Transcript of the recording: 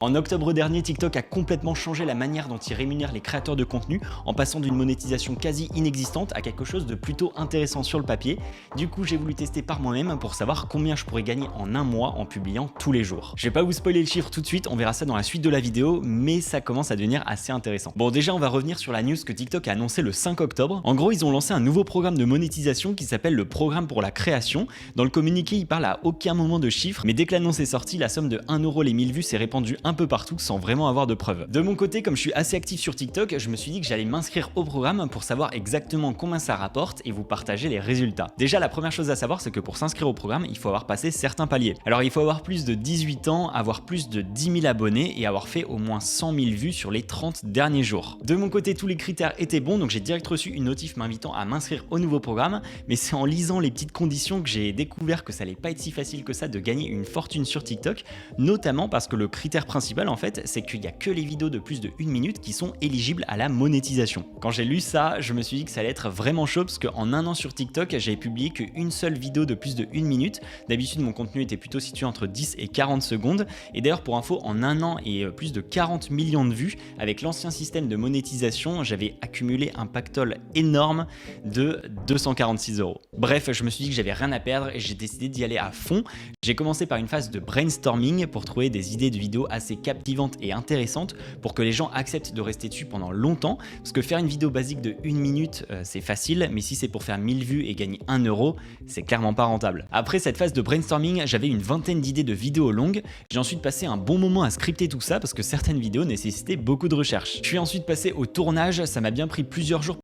En octobre dernier, TikTok a complètement changé la manière dont il rémunère les créateurs de contenu en passant d'une monétisation quasi inexistante à quelque chose de plutôt intéressant sur le papier. Du coup, j'ai voulu tester par moi-même pour savoir combien je pourrais gagner en un mois en publiant tous les jours. Je vais pas vous spoiler le chiffre tout de suite, on verra ça dans la suite de la vidéo, mais ça commence à devenir assez intéressant. Bon, déjà, on va revenir sur la news que TikTok a annoncé le 5 octobre. En gros, ils ont lancé un nouveau programme de monétisation qui s'appelle le programme pour la création. Dans le communiqué, ils parlent à aucun moment de chiffres, mais dès que l'annonce est sortie, la somme de 1 € les 1000 vues s'est répandue un peu partout sans vraiment avoir de preuves. De mon côté, comme je suis assez actif sur TikTok, je me suis dit que j'allais m'inscrire au programme pour savoir exactement combien ça rapporte et vous partager les résultats. Déjà, la première chose à savoir, c'est que pour s'inscrire au programme, il faut avoir passé certains paliers. Alors, il faut avoir plus de 18 ans, avoir plus de 10 000 abonnés et avoir fait au moins 100 000 vues sur les 30 derniers jours. De mon côté, tous les critères étaient bons, donc j'ai direct reçu une notif m'invitant à m'inscrire au nouveau programme, mais c'est en lisant les petites conditions que j'ai découvert que ça allait pas être si facile que ça de gagner une fortune sur TikTok, notamment parce que le critère principal, en fait, c'est qu'il n'y a que les vidéos de plus de 1 minute qui sont éligibles à la monétisation. Quand j'ai lu ça, je me suis dit que ça allait être vraiment chaud parce qu'en un an sur TikTok, j'avais publié qu'une seule vidéo de plus de 1 minute. D'habitude, mon contenu était plutôt situé entre 10 et 40 secondes. Et d'ailleurs, pour info, en un an et plus de 40 millions de vues, avec l'ancien système de monétisation, j'avais accumulé un pactole énorme de 246 €. Bref, je me suis dit que j'avais rien à perdre et j'ai décidé d'y aller à fond. J'ai commencé par une phase de brainstorming pour trouver des idées de vidéos assez captivantes et intéressantes pour que les gens acceptent de rester dessus pendant longtemps, parce que faire une vidéo basique de 1 minute, c'est facile, mais si c'est pour faire 1000 vues et gagner 1 €, c'est clairement pas rentable. Après cette phase de brainstorming, j'avais une vingtaine d'idées de vidéos longues. J'ai ensuite passé un bon moment à scripter tout ça parce que certaines vidéos nécessitaient beaucoup de recherche. Je suis ensuite passé au tournage, ça m'a bien pris plusieurs jours